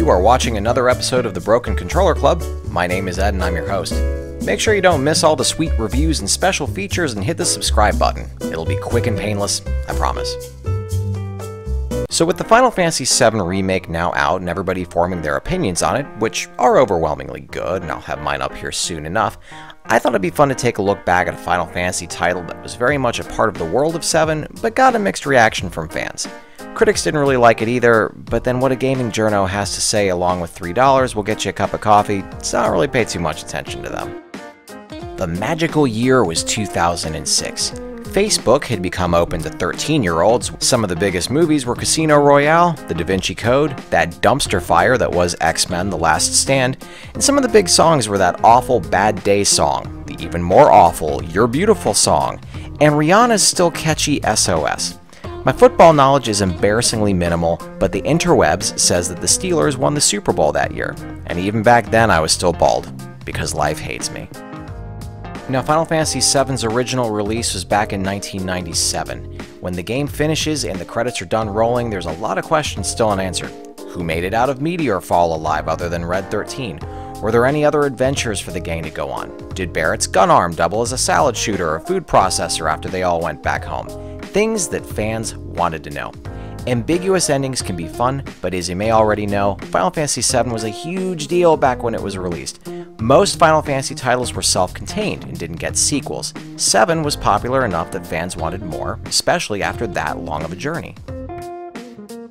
You are watching another episode of the Broken Controller Club. My name is Ed and I'm your host. Make sure you don't miss all the sweet reviews and special features and hit the subscribe button. It'll be quick and painless, I promise. So with the Final Fantasy VII Remake now out and everybody forming their opinions on it, which are overwhelmingly good, and I'll have mine up here soon enough, I thought it'd be fun to take a look back at a Final Fantasy title that was very much a part of the world of 7, but got a mixed reaction from fans. Critics didn't really like it either, but then what a gaming journo has to say along with $3 will get you a cup of coffee, so I don't really pay too much attention to them. The magical year was 2006. Facebook had become open to 13-year-olds. Some of the biggest movies were Casino Royale, The Da Vinci Code, that dumpster fire that was X-Men: The Last Stand, and some of the big songs were that awful Bad Day song, the even more awful You're Beautiful song, and Rihanna's still catchy SOS. My football knowledge is embarrassingly minimal, but the interwebs says that the Steelers won the Super Bowl that year, and even back then I was still bald, because life hates me. Now, Final Fantasy VII's original release was back in 1997. When the game finishes and the credits are done rolling, there's a lot of questions still unanswered. Who made it out of Meteor Fall alive other than Red 13? Were there any other adventures for the gang to go on? Did Barrett's gun arm double as a salad shooter or food processor after they all went back home? Things that fans wanted to know. Ambiguous endings can be fun, but as you may already know, Final Fantasy VII was a huge deal back when it was released. Most Final Fantasy titles were self-contained and didn't get sequels. 7 was popular enough that fans wanted more, especially after that long of a journey.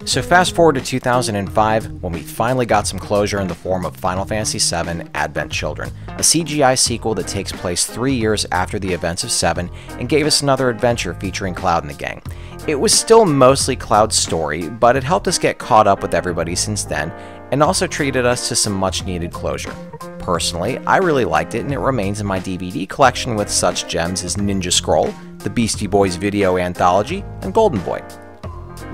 So fast forward to 2005, when we finally got some closure in the form of Final Fantasy VII Advent Children, a CGI sequel that takes place 3 years after the events of 7 and gave us another adventure featuring Cloud and the gang. It was still mostly Cloud's story, but it helped us get caught up with everybody since then, and also treated us to some much needed closure. Personally, I really liked it and it remains in my DVD collection with such gems as Ninja Scroll, the Beastie Boys video anthology, and Golden Boy.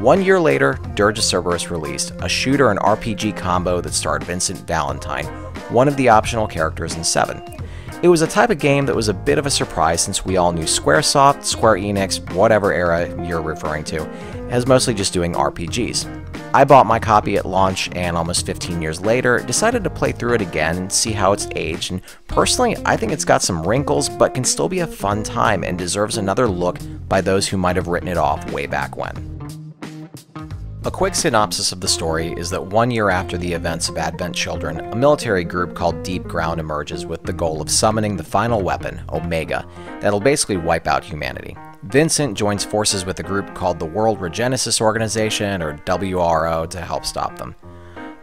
1 year later, Dirge of Cerberus released, a shooter and RPG combo that starred Vincent Valentine, one of the optional characters in 7. It was a type of game that was a bit of a surprise since we all knew Squaresoft, Square Enix, whatever era you're referring to, as mostly just doing RPGs. I bought my copy at launch and almost 15 years later decided to play through it again and see how it's aged, and personally I think it's got some wrinkles but can still be a fun time and deserves another look by those who might have written it off way back when. A quick synopsis of the story is that 1 year after the events of Advent Children, a military group called Deep Ground emerges with the goal of summoning the final weapon, Omega, that'll basically wipe out humanity. Vincent joins forces with a group called the World Regenesis Organization, or WRO, to help stop them.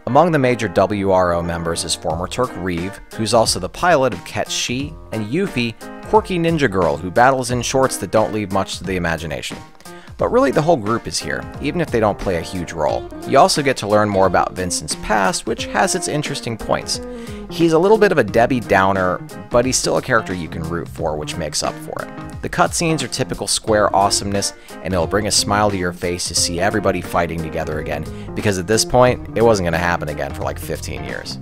Among the major WRO members is former Turk Reeve, who's also the pilot of Ket Shi, and Yuffie, quirky ninja girl who battles in shorts that don't leave much to the imagination. But really the whole group is here, even if they don't play a huge role. You also get to learn more about Vincent's past, which has its interesting points. He's a little bit of a Debbie Downer, but he's still a character you can root for, which makes up for it. The cutscenes are typical Square awesomeness, and it'll bring a smile to your face to see everybody fighting together again, because at this point, it wasn't going to happen again for like 15 years.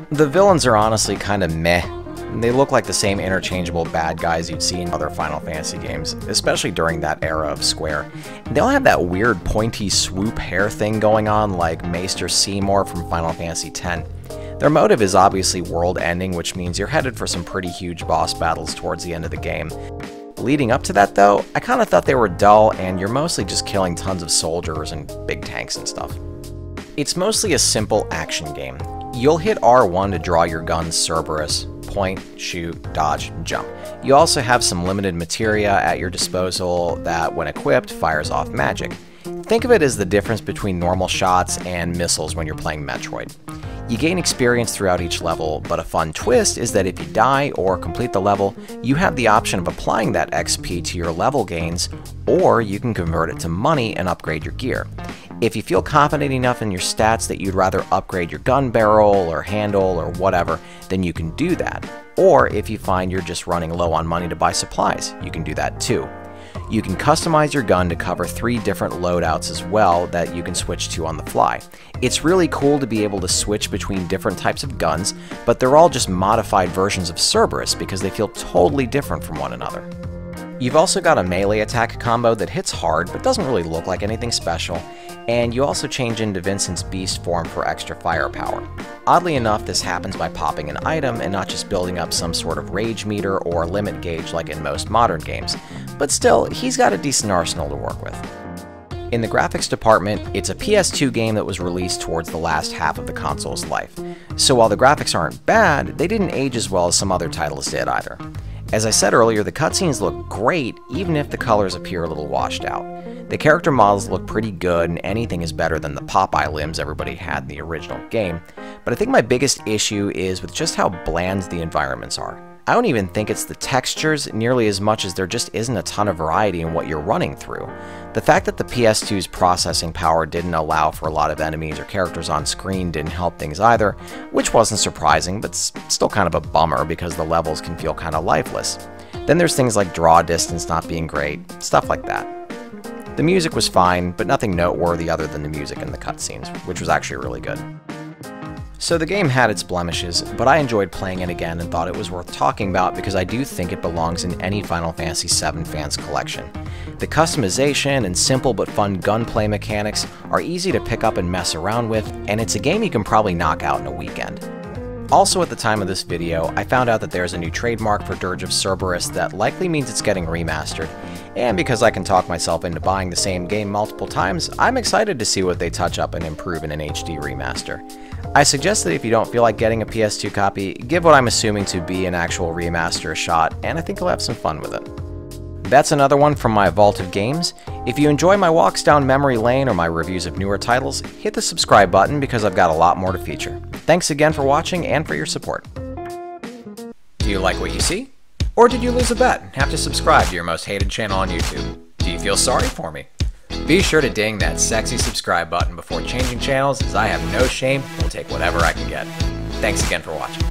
The villains are honestly kind of meh. They look like the same interchangeable bad guys you'd see in other Final Fantasy games, especially during that era of Square. They all have that weird pointy swoop hair thing going on like Maester Seymour from Final Fantasy X. Their motive is obviously world ending, which means you're headed for some pretty huge boss battles towards the end of the game. Leading up to that though, I kinda thought they were dull and you're mostly just killing tons of soldiers and big tanks and stuff. It's mostly a simple action game. You'll hit R1 to draw your gun's Cerberus, point, shoot, dodge, jump. You also have some limited materia at your disposal that, when equipped, fires off magic. Think of it as the difference between normal shots and missiles when you're playing Metroid. You gain experience throughout each level, but a fun twist is that if you die or complete the level, you have the option of applying that XP to your level gains, or you can convert it to money and upgrade your gear. If you feel confident enough in your stats that you'd rather upgrade your gun barrel or handle or whatever, then you can do that. Or if you find you're just running low on money to buy supplies, you can do that too. You can customize your gun to cover 3 different loadouts as well that you can switch to on the fly. It's really cool to be able to switch between different types of guns, but they're all just modified versions of Cerberus because they feel totally different from one another. You've also got a melee attack combo that hits hard but doesn't really look like anything special, and you also change into Vincent's beast form for extra firepower. Oddly enough, this happens by popping an item and not just building up some sort of rage meter or limit gauge like in most modern games, but still, he's got a decent arsenal to work with. In the graphics department, it's a PS2 game that was released towards the last half of the console's life, so while the graphics aren't bad, they didn't age as well as some other titles did either. As I said earlier, the cutscenes look great even if the colors appear a little washed out. The character models look pretty good and anything is better than the Popeye limbs everybody had in the original game, but I think my biggest issue is with just how bland the environments are. I don't even think it's the textures nearly as much as there just isn't a ton of variety in what you're running through. The fact that the PS2's processing power didn't allow for a lot of enemies or characters on screen didn't help things either, which wasn't surprising, but still kind of a bummer because the levels can feel kind of lifeless. Then there's things like draw distance not being great, stuff like that. The music was fine, but nothing noteworthy other than the music in the cutscenes, which was actually really good. So the game had its blemishes, but I enjoyed playing it again and thought it was worth talking about because I do think it belongs in any Final Fantasy VII fan's collection. The customization and simple but fun gunplay mechanics are easy to pick up and mess around with, and it's a game you can probably knock out in a weekend. Also at the time of this video, I found out that there's a new trademark for Dirge of Cerberus that likely means it's getting remastered, and because I can talk myself into buying the same game multiple times, I'm excited to see what they touch up and improve in an HD remaster. I suggest that if you don't feel like getting a PS2 copy, give what I'm assuming to be an actual remaster a shot, and I think you'll have some fun with it. That's another one from my vault of games. If you enjoy my walks down memory lane or my reviews of newer titles, hit the subscribe button because I've got a lot more to feature. Thanks again for watching and for your support. Do you like what you see? Or did you lose a bet and have to subscribe to your most hated channel on YouTube? Do you feel sorry for me? Be sure to ding that sexy subscribe button before changing channels, as I have no shame and will take whatever I can get. Thanks again for watching.